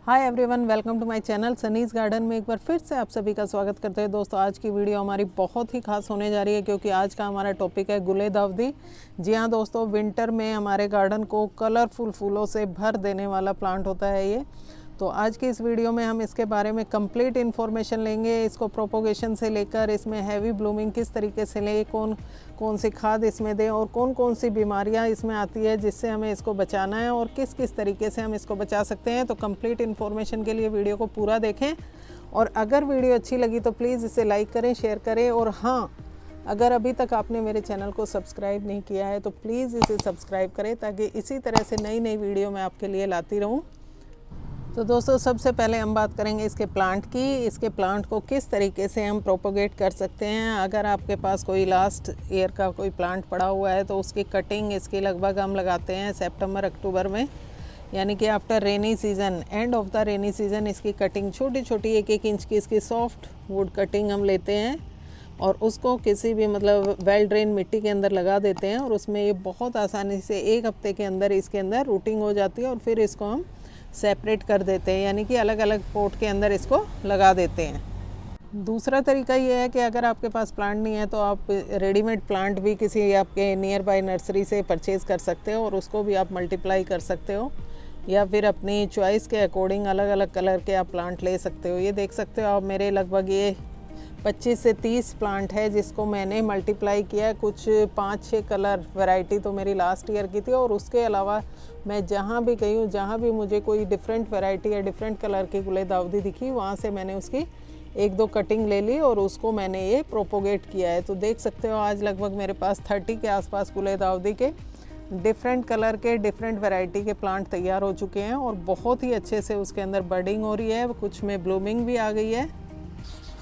Hi everyone, welcome to my channel Sunny's garden में एक बार फिर से आप सभी का स्वागत करते हैं। दोस्तों, आज की वीडियो हमारी बहुत ही खास होने जा रही है क्योंकि आज का हमारा टॉपिक है गुलेदावदी। जी हाँ दोस्तों, विंटर में हमारे गार्डन को कलरफुल फूलों से भर देने वाला प्लांट होता है ये। तो आज की इस वीडियो में हम इसके बारे में कंप्लीट इन्फॉर्मेशन लेंगे। इसको प्रोपोगेशन से लेकर इसमें हैवी ब्लूमिंग किस तरीके से लें, कौन सी खाद इसमें दें और कौन सी बीमारियां इसमें आती है जिससे हमें इसको बचाना है और किस किस तरीके से हम इसको बचा सकते हैं। तो कंप्लीट इन्फॉर्मेशन के लिए वीडियो को पूरा देखें और अगर वीडियो अच्छी लगी तो प्लीज़ इसे लाइक करें, शेयर करें और हाँ, अगर अभी तक आपने मेरे चैनल को सब्सक्राइब नहीं किया है तो प्लीज़ इसे सब्सक्राइब करें ताकि इसी तरह से नई नई वीडियो मैं आपके लिए लाती रहूँ। तो दोस्तों, सबसे पहले हम बात करेंगे इसके प्लांट की। इसके प्लांट को किस तरीके से हम प्रोपोगेट कर सकते हैं। अगर आपके पास कोई लास्ट ईयर का कोई प्लांट पड़ा हुआ है तो उसकी कटिंग इसकी लगभग हम लगाते हैं सितंबर अक्टूबर में, यानी कि after rainy season, end of the rainy season इसकी कटिंग छोटी छोटी 1-1 इंच की इसकी सॉफ्ट वुड कटिंग हम लेते हैं और उसको किसी भी वेल ड्रेन मिट्टी के अंदर लगा देते हैं और उसमें ये बहुत आसानी से 1 हफ्ते के अंदर इसके अंदर रूटिंग हो जाती है और फिर इसको हम सेपरेट कर देते हैं, यानी कि अलग अलग पॉट के अंदर इसको लगा देते हैं। दूसरा तरीका ये है कि अगर आपके पास प्लांट नहीं है तो आप रेडीमेड प्लांट भी किसी आपके नियर बाय नर्सरी से परचेज़ कर सकते हो और उसको भी आप मल्टीप्लाई कर सकते हो, या फिर अपनी चॉइस के अकॉर्डिंग अलग अलग कलर के आप प्लांट ले सकते हो। ये देख सकते हो आप, मेरे लगभग ये 25 से 30 प्लांट है जिसको मैंने मल्टीप्लाई किया। कुछ 5-6 कलर वैरायटी तो मेरी लास्ट ईयर की थी और उसके अलावा मैं जहाँ भी गई हूँ, जहाँ भी मुझे कोई डिफरेंट वैरायटी या डिफरेंट कलर की गुलेदावदी दिखी, वहाँ से मैंने उसकी 1-2 कटिंग ले ली और उसको मैंने ये प्रोपोगेट किया है। तो देख सकते हो आज लगभग मेरे पास 30 के आसपास गुलेदावदी के डिफरेंट कलर के डिफरेंट वैरायटी के प्लांट तैयार हो चुके हैं और बहुत ही अच्छे से उसके अंदर बडिंग हो रही है, कुछ में ब्लूमिंग भी आ गई है।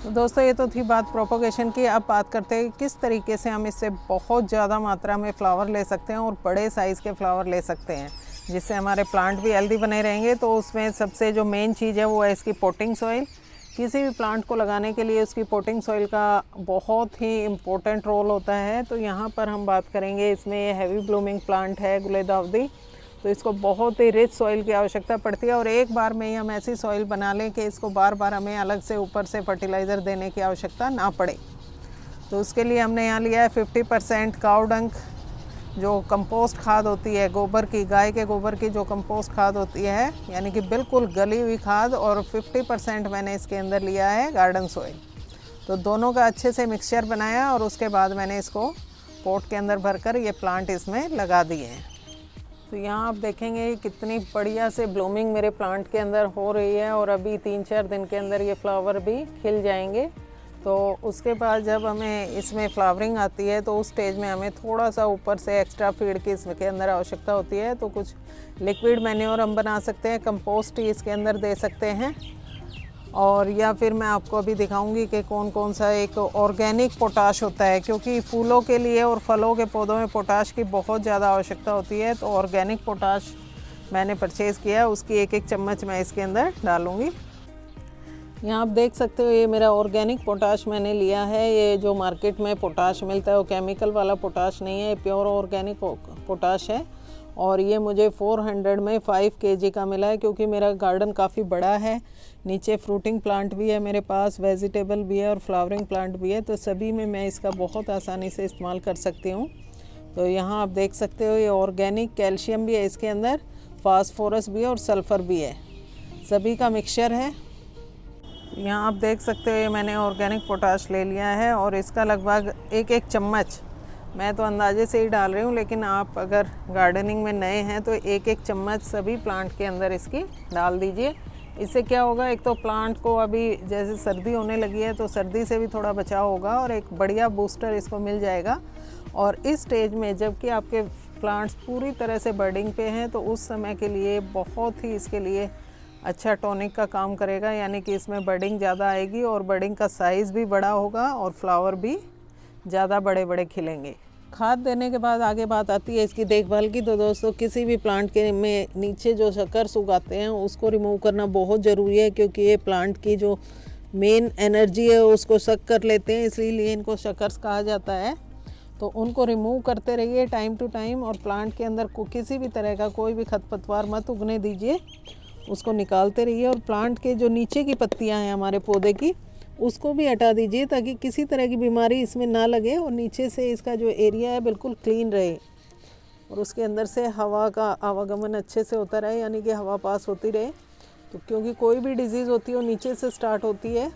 तो दोस्तों, ये तो थी बात प्रोपोगेशन की। अब बात करते हैं किस तरीके से हम इससे बहुत ज़्यादा मात्रा में फ्लावर ले सकते हैं और बड़े साइज़ के फ्लावर ले सकते हैं जिससे हमारे प्लांट भी हेल्दी बने रहेंगे। तो उसमें सबसे जो मेन चीज़ है वो है इसकी पोटिंग सॉइल। किसी भी प्लांट को लगाने के लिए उसकी पोटिंग सॉइल का बहुत ही इम्पोर्टेंट रोल होता है। तो यहाँ पर हम बात करेंगे, इसमें ये हैवी ब्लूमिंग प्लांट है गुलेदावदी, तो इसको बहुत ही रिच सॉइल की आवश्यकता पड़ती है और एक बार में ही हम ऐसी सॉइल बना लें कि इसको बार बार हमें अलग से ऊपर से फर्टिलाइज़र देने की आवश्यकता ना पड़े। तो उसके लिए हमने यहाँ लिया है 50% काऊ डंक, जो कंपोस्ट खाद होती है गोबर की, गाय के गोबर की जो कंपोस्ट खाद होती है, यानी कि बिल्कुल गली हुई खाद, और 50% मैंने इसके अंदर लिया है गार्डन सॉइल। तो दोनों का अच्छे से मिक्सचर बनाया और उसके बाद मैंने इसको पॉट के अंदर भरकर ये प्लांट इसमें लगा दिए हैं। तो यहाँ आप देखेंगे कितनी बढ़िया से ब्लूमिंग मेरे प्लांट के अंदर हो रही है और अभी 3-4 दिन के अंदर ये फ्लावर भी खिल जाएंगे। तो उसके बाद जब हमें इसमें फ्लावरिंग आती है तो उस स्टेज में हमें थोड़ा सा ऊपर से एक्स्ट्रा फीड की इसके अंदर आवश्यकता होती है। तो कुछ लिक्विड मैन्योर हम बना सकते हैं, कंपोस्ट ही इसके अंदर दे सकते हैं, और या फिर मैं आपको अभी दिखाऊंगी कि कौन सा एक ऑर्गेनिक पोटाश होता है, क्योंकि फूलों के लिए और फलों के पौधों में पोटाश की बहुत ज़्यादा आवश्यकता होती है। तो ऑर्गेनिक पोटाश मैंने परचेज़ किया है, उसकी 1-1 चम्मच मैं इसके अंदर डालूंगी। यहाँ आप देख सकते हो ये मेरा ऑर्गेनिक पोटाश मैंने लिया है। ये जो मार्केट में पोटाश मिलता है वो केमिकल वाला पोटाश नहीं है, प्योर ऑर्गेनिक पोटाश है और ये मुझे 400 में 5 kg का मिला है। क्योंकि मेरा गार्डन काफ़ी बड़ा है, नीचे फ्रूटिंग प्लांट भी है मेरे पास, वेजिटेबल भी है और फ्लावरिंग प्लांट भी है, तो सभी में मैं इसका बहुत आसानी से इस्तेमाल कर सकती हूँ। तो यहाँ आप देख सकते हो ये ऑर्गेनिक कैल्शियम भी है इसके अंदर, फास्फोरस भी है और सल्फ़र भी है, सभी का मिक्सचर है। यहाँ आप देख सकते हो ये मैंने ऑर्गेनिक पोटाश ले लिया है और इसका लगभग 1-1 चम्मच, मैं तो अंदाजे से ही डाल रही हूँ, लेकिन आप अगर गार्डनिंग में नए हैं तो 1-1 चम्मच सभी प्लांट के अंदर इसकी डाल दीजिए। इससे क्या होगा, एक तो प्लांट को अभी जैसे सर्दी होने लगी है तो सर्दी से भी थोड़ा बचाव होगा और एक बढ़िया बूस्टर इसको मिल जाएगा। और इस स्टेज में जबकि आपके प्लांट्स पूरी तरह से बर्डिंग पे हैं तो उस समय के लिए बहुत ही इसके लिए अच्छा टॉनिक का काम करेगा, यानी कि इसमें बर्डिंग ज़्यादा आएगी और बर्डिंग का साइज़ भी बड़ा होगा और फ्लावर भी ज़्यादा बड़े बड़े खिलेंगे। खाद देने के बाद आगे बात आती है इसकी देखभाल की। तो दोस्तों, किसी भी प्लांट के में नीचे जो शकर्स उगाते हैं उसको रिमूव करना बहुत ज़रूरी है, क्योंकि ये प्लांट की जो मेन एनर्जी है उसको सक कर लेते हैं, इसलिए इनको शकर्स कहा जाता है। तो उनको रिमूव करते रहिए टाइम टू टाइम और प्लांट के अंदर को किसी भी तरह का कोई भी खरपतवार मत उगने दीजिए। उसको निकालते रहिए और प्लांट के जो नीचे की पत्तियां हैं हमारे पौधे की उसको भी हटा दीजिए ताकि किसी तरह की बीमारी इसमें ना लगे और नीचे से इसका जो एरिया है बिल्कुल क्लीन रहे और उसके अंदर से हवा का आवागमन अच्छे से होता रहे, यानी कि हवा पास होती रहे। तो क्योंकि कोई भी डिजीज़ होती है वो नीचे से स्टार्ट होती है,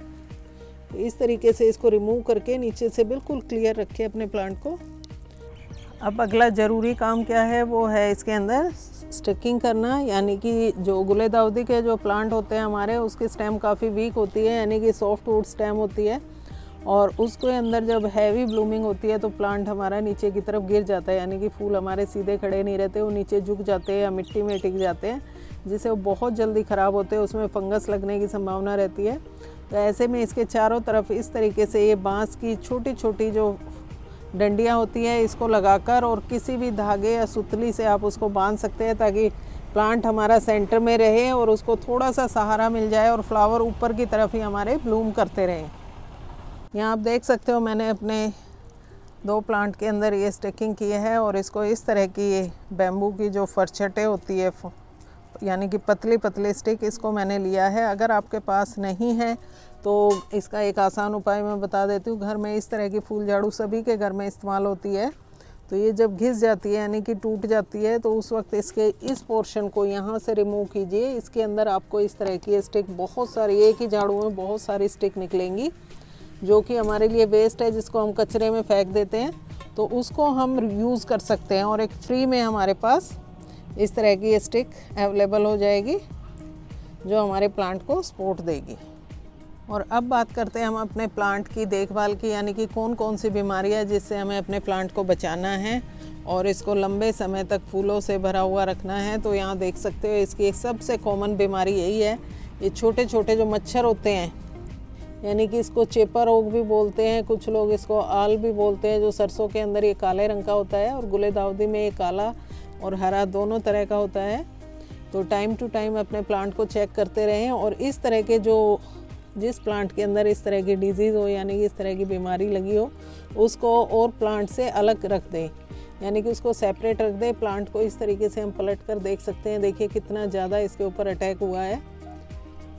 तो इस तरीके से इसको रिमूव करके नीचे से बिल्कुल क्लियर रखें अपने प्लांट को। अब अगला ज़रूरी काम क्या है, वो है इसके अंदर स्टिकिंग करना, यानी कि जो गुलेदाउदी के जो प्लांट होते हैं हमारे उसकी स्टेम काफ़ी वीक होती है, यानी कि सॉफ्ट वुड स्टेम होती है और उसके अंदर जब हैवी ब्लूमिंग होती है तो प्लांट हमारा नीचे की तरफ गिर जाता है, यानी कि फूल हमारे सीधे खड़े नहीं रहते, वो नीचे झुक जाते हैं या मिट्टी में टिक जाते हैं, जिससे वो बहुत जल्दी ख़राब होते हैं, उसमें फंगस लगने की संभावना रहती है। तो ऐसे में इसके चारों तरफ इस तरीके से ये बांस की छोटी छोटी जो डंडियाँ होती हैं इसको लगाकर और किसी भी धागे या सुतली से आप उसको बांध सकते हैं ताकि प्लांट हमारा सेंटर में रहे और उसको थोड़ा सा सहारा मिल जाए और फ्लावर ऊपर की तरफ ही हमारे ब्लूम करते रहें। यहाँ आप देख सकते हो मैंने अपने 2 प्लांट के अंदर ये स्टिकिंग की है और इसको इस तरह की ये बैम्बू की जो फरछटे होती है, यानी कि पतली पतली स्टिक, इसको मैंने लिया है। अगर आपके पास नहीं है तो इसका एक आसान उपाय मैं बता देती हूँ। घर में इस तरह की फूल झाड़ू सभी के घर में इस्तेमाल होती है, तो ये जब घिस जाती है यानी कि टूट जाती है तो उस वक्त इसके इस पोर्शन को यहाँ से रिमूव कीजिए। इसके अंदर आपको इस तरह की स्टिक बहुत सारी, एक ही झाड़ू में बहुत सारी स्टिक निकलेंगी जो कि हमारे लिए वेस्ट है, जिसको हम कचरे में फेंक देते हैं, तो उसको हम यूज़ कर सकते हैं और एक फ्री में हमारे पास इस तरह की स्टिक अवेलेबल हो जाएगी जो हमारे प्लांट को सपोर्ट देगी। और अब बात करते हैं हम अपने प्लांट की देखभाल की, यानी कि कौन कौन सी बीमारियां जिससे हमें अपने प्लांट को बचाना है और इसको लंबे समय तक फूलों से भरा हुआ रखना है। तो यहाँ देख सकते हो इसकी एक सबसे कॉमन बीमारी यही है, ये छोटे छोटे जो मच्छर होते हैं, यानी कि इसको चेपा रोग भी बोलते हैं, कुछ लोग इसको आल भी बोलते हैं, जो सरसों के अंदर ये काले रंग का होता है और गुलेदाउदी में ये काला और हरा दोनों तरह का होता है। तो टाइम टू टाइम अपने प्लांट को चेक करते रहें और इस तरह के जो जिस प्लांट के अंदर इस तरह की डिजीज़ हो, यानी कि इस तरह की बीमारी लगी हो, उसको और प्लांट से अलग रख दें, यानी कि उसको सेपरेट रख दें। प्लांट को इस तरीके से हम पलट कर देख सकते हैं, देखिए कितना ज़्यादा इसके ऊपर अटैक हुआ है,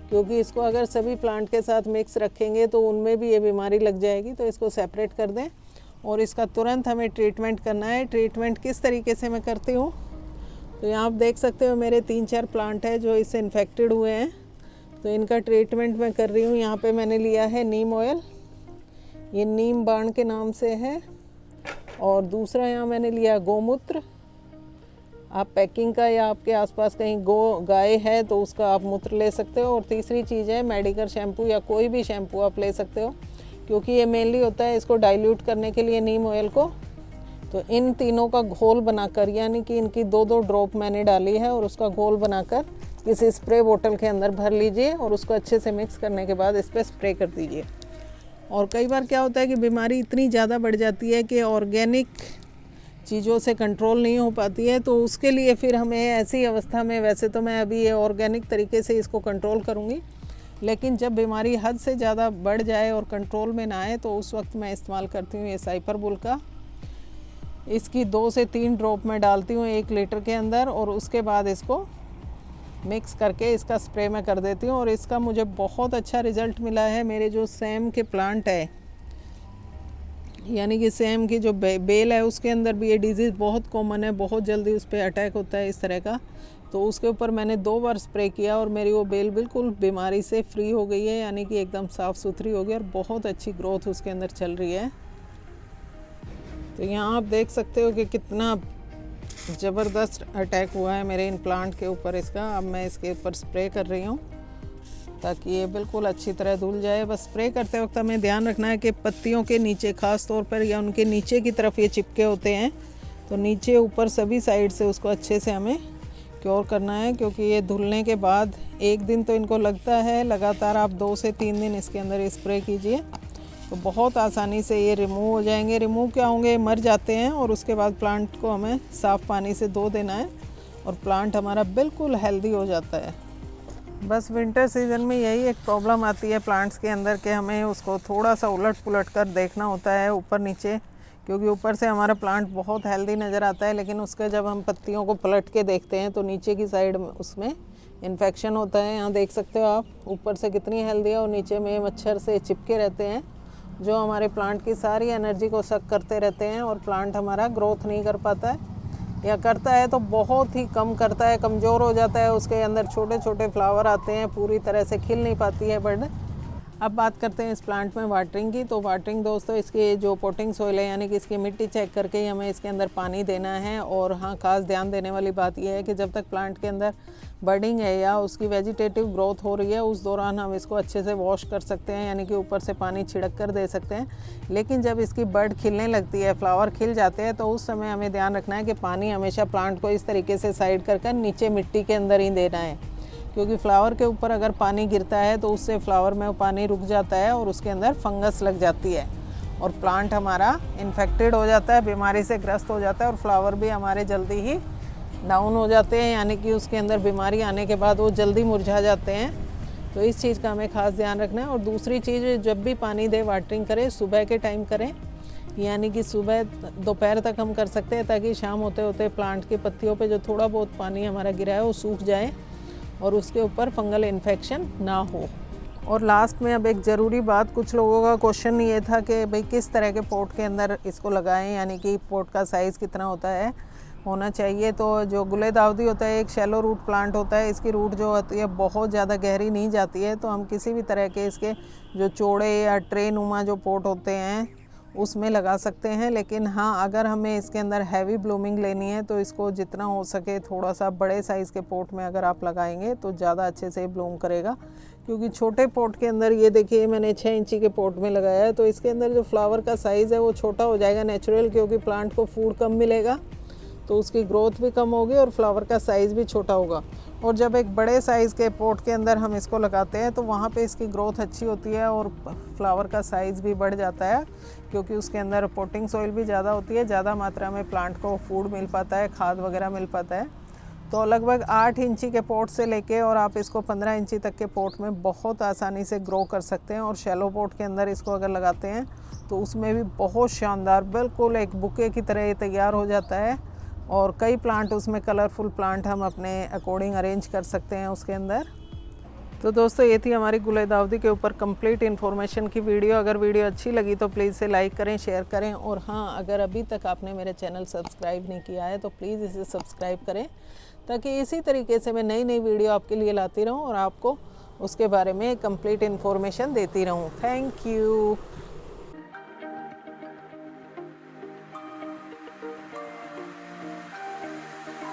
क्योंकि इसको अगर सभी प्लांट के साथ मिक्स रखेंगे तो उनमें भी ये बीमारी लग जाएगी। तो इसको सेपरेट कर दें और इसका तुरंत हमें ट्रीटमेंट करना है। ट्रीटमेंट किस तरीके से मैं करती हूँ, तो यहाँ आप देख सकते हो मेरे 3-4 प्लांट है जो इससे इन्फेक्टेड हुए हैं, तो इनका ट्रीटमेंट मैं कर रही हूँ। यहाँ पे मैंने लिया है नीम ऑयल, ये नीम बाण के नाम से है, और दूसरा यहाँ मैंने लिया गौमूत्र। आप पैकिंग का या आपके आसपास कहीं गाय है तो उसका आप मूत्र ले सकते हो। और तीसरी चीज़ है मेडिकल शैम्पू या कोई भी शैम्पू आप ले सकते हो, क्योंकि ये मेनली होता है इसको डाइल्यूट करने के लिए नीम ऑयल को। तो इन तीनों का घोल बनाकर, यानी कि इनकी 2-2 ड्रॉप मैंने डाली है और उसका घोल बनाकर किसी स्प्रे बोतल के अंदर भर लीजिए और उसको अच्छे से मिक्स करने के बाद इस पर स्प्रे कर दीजिए। और कई बार क्या होता है कि बीमारी इतनी ज़्यादा बढ़ जाती है कि ऑर्गेनिक चीज़ों से कंट्रोल नहीं हो पाती है, तो उसके लिए फिर हमें ऐसी अवस्था में, वैसे तो मैं अभी ये ऑर्गेनिक तरीके से इसको कंट्रोल करूँगी, लेकिन जब बीमारी हद से ज़्यादा बढ़ जाए और कंट्रोल में ना आए तो उस वक्त मैं इस्तेमाल करती हूँ ये साइपरबुल का। इसकी 2 से 3 ड्रॉप मैं डालती हूँ 1 लीटर के अंदर और उसके बाद इसको मिक्स करके इसका स्प्रे मैं कर देती हूँ। और इसका मुझे बहुत अच्छा रिज़ल्ट मिला है। मेरे जो सेम के प्लांट है, यानी कि सेम की जो बेल है, उसके अंदर भी ये डिजीज़ बहुत कॉमन है, बहुत जल्दी उस पर अटैक होता है इस तरह का। तो उसके ऊपर मैंने 2 बार स्प्रे किया और मेरी वो बेल बिल्कुल बीमारी से फ्री हो गई है, यानी कि एकदम साफ़ सुथरी हो गई और बहुत अच्छी ग्रोथ उसके अंदर चल रही है। तो यहाँ आप देख सकते हो कि कितना ज़बरदस्त अटैक हुआ है मेरे इन प्लांट के ऊपर इसका। अब मैं इसके ऊपर स्प्रे कर रही हूँ ताकि ये बिल्कुल अच्छी तरह धुल जाए। बस स्प्रे करते वक्त हमें ध्यान रखना है कि पत्तियों के नीचे ख़ास तौर पर, या उनके नीचे की तरफ ये चिपके होते हैं, तो नीचे ऊपर सभी साइड से उसको अच्छे से हमें क्योर करना है, क्योंकि ये धुलने के बाद 1 दिन तो इनको लगता है, लगातार आप 2 से 3 दिन इसके अंदर स्प्रे कीजिए तो बहुत आसानी से ये रिमूव हो जाएंगे। रिमूव क्या होंगे, मर जाते हैं और उसके बाद प्लांट को हमें साफ़ पानी से धो देना है और प्लांट हमारा बिल्कुल हेल्दी हो जाता है। बस विंटर सीज़न में यही एक प्रॉब्लम आती है प्लांट्स के अंदर कि हमें उसको थोड़ा सा उलट पुलट कर देखना होता है ऊपर नीचे, क्योंकि ऊपर से हमारा प्लांट बहुत हेल्दी नज़र आता है, लेकिन उसके जब हम पत्तियों को पलट के देखते हैं तो नीचे की साइड में उसमें इन्फेक्शन होता है। यहाँ देख सकते हो आप, ऊपर से कितनी हेल्दी है और नीचे में मच्छर से चिपके रहते हैं जो हमारे प्लांट की सारी एनर्जी को सक करते रहते हैं और प्लांट हमारा ग्रोथ नहीं कर पाता है, या करता है तो बहुत ही कम करता है, कमज़ोर हो जाता है। उसके अंदर छोटे छोटे फ्लावर आते हैं, पूरी तरह से खिल नहीं पाती है बर्ड। अब बात करते हैं इस प्लांट में वाटरिंग की। तो वाटरिंग दोस्तों, इसकी जो पोटिंग सोइल है यानी कि इसकी मिट्टी चेक करके ही हमें इसके अंदर पानी देना है। और हाँ, खास ध्यान देने वाली बात यह है कि जब तक प्लांट के अंदर बर्डिंग है या उसकी वेजिटेटिव ग्रोथ हो रही है, उस दौरान हम इसको अच्छे से वॉश कर सकते हैं, यानी कि ऊपर से पानी छिड़क कर दे सकते हैं। लेकिन जब इसकी बर्ड खिलने लगती है, फ्लावर खिल जाते हैं, तो उस समय हमें ध्यान रखना है कि पानी हमेशा प्लांट को इस तरीके से साइड कर नीचे मिट्टी के अंदर ही देना है, क्योंकि फ्लावर के ऊपर अगर पानी गिरता है तो उससे फ्लावर में पानी रुक जाता है और उसके अंदर फंगस लग जाती है और प्लांट हमारा इन्फेक्टेड हो जाता है, बीमारी से ग्रस्त हो जाता है और फ्लावर भी हमारे जल्दी ही डाउन हो जाते हैं, यानी कि उसके अंदर बीमारी आने के बाद वो जल्दी मुरझा जाते हैं। तो इस चीज़ का हमें खास ध्यान रखना है। और दूसरी चीज़, जब भी पानी दे वाटरिंग करें सुबह के टाइम करें, यानी कि सुबह दोपहर तक हम कर सकते हैं, ताकि शाम होते होते प्लांट की पत्तियों पे जो थोड़ा बहुत पानी हमारा गिरा है वो सूख जाए और उसके ऊपर फंगल इन्फेक्शन ना हो। और लास्ट में अब एक ज़रूरी बात, कुछ लोगों का क्वेश्चन ये था कि भाई किस तरह के पॉट के अंदर इसको लगाएं, यानी कि पॉट का साइज़ कितना होना चाहिए। तो जो गुले दाउदी होता है एक शैलो रूट प्लांट होता है, इसकी रूट जो होती है बहुत ज़्यादा गहरी नहीं जाती है, तो हम किसी भी तरह के इसके जो चौड़े या ट्रे नुमा जो पॉट होते हैं उसमें लगा सकते हैं। लेकिन हाँ, अगर हमें इसके अंदर हैवी ब्लूमिंग लेनी है तो इसको जितना हो सके थोड़ा सा बड़े साइज़ के पॉट में अगर आप लगाएंगे तो ज़्यादा अच्छे से ब्लूम करेगा। क्योंकि छोटे पॉट के अंदर, ये देखिए मैंने 6 इंची के पॉट में लगाया है, तो इसके अंदर जो फ्लावर का साइज़ है वो छोटा हो जाएगा नेचुरल, क्योंकि प्लांट को फूड कम मिलेगा तो उसकी ग्रोथ भी कम होगी और फ्लावर का साइज़ भी छोटा होगा। और जब एक बड़े साइज़ के पॉट के अंदर हम इसको लगाते हैं तो वहाँ पे इसकी ग्रोथ अच्छी होती है और फ्लावर का साइज़ भी बढ़ जाता है, क्योंकि उसके अंदर पोटिंग सॉइल भी ज़्यादा होती है, ज़्यादा मात्रा में प्लांट को फूड मिल पाता है, खाद वगैरह मिल पाता है। तो लगभग 8 इंची के पॉट से लेके और आप इसको 15 इंची तक के पॉट में बहुत आसानी से ग्रो कर सकते हैं। और शैलो पॉट के अंदर इसको अगर लगाते हैं तो उसमें भी बहुत शानदार, बिल्कुल एक बुके की तरह ये तैयार हो जाता है और कई प्लांट उसमें कलरफुल प्लांट हम अपने अकॉर्डिंग अरेंज कर सकते हैं उसके अंदर। तो दोस्तों, ये थी हमारी गुले दाउदी के ऊपर कंप्लीट इन्फॉर्मेशन की वीडियो। अगर वीडियो अच्छी लगी तो प्लीज़ इसे लाइक करें, शेयर करें। और हाँ, अगर अभी तक आपने मेरे चैनल सब्सक्राइब नहीं किया है तो प्लीज़ इसे सब्सक्राइब करें, ताकि इसी तरीके से मैं नई नई वीडियो आपके लिए लाती रहूँ और आपको उसके बारे में कंप्लीट इन्फॉर्मेशन देती रहूँ। Thank you.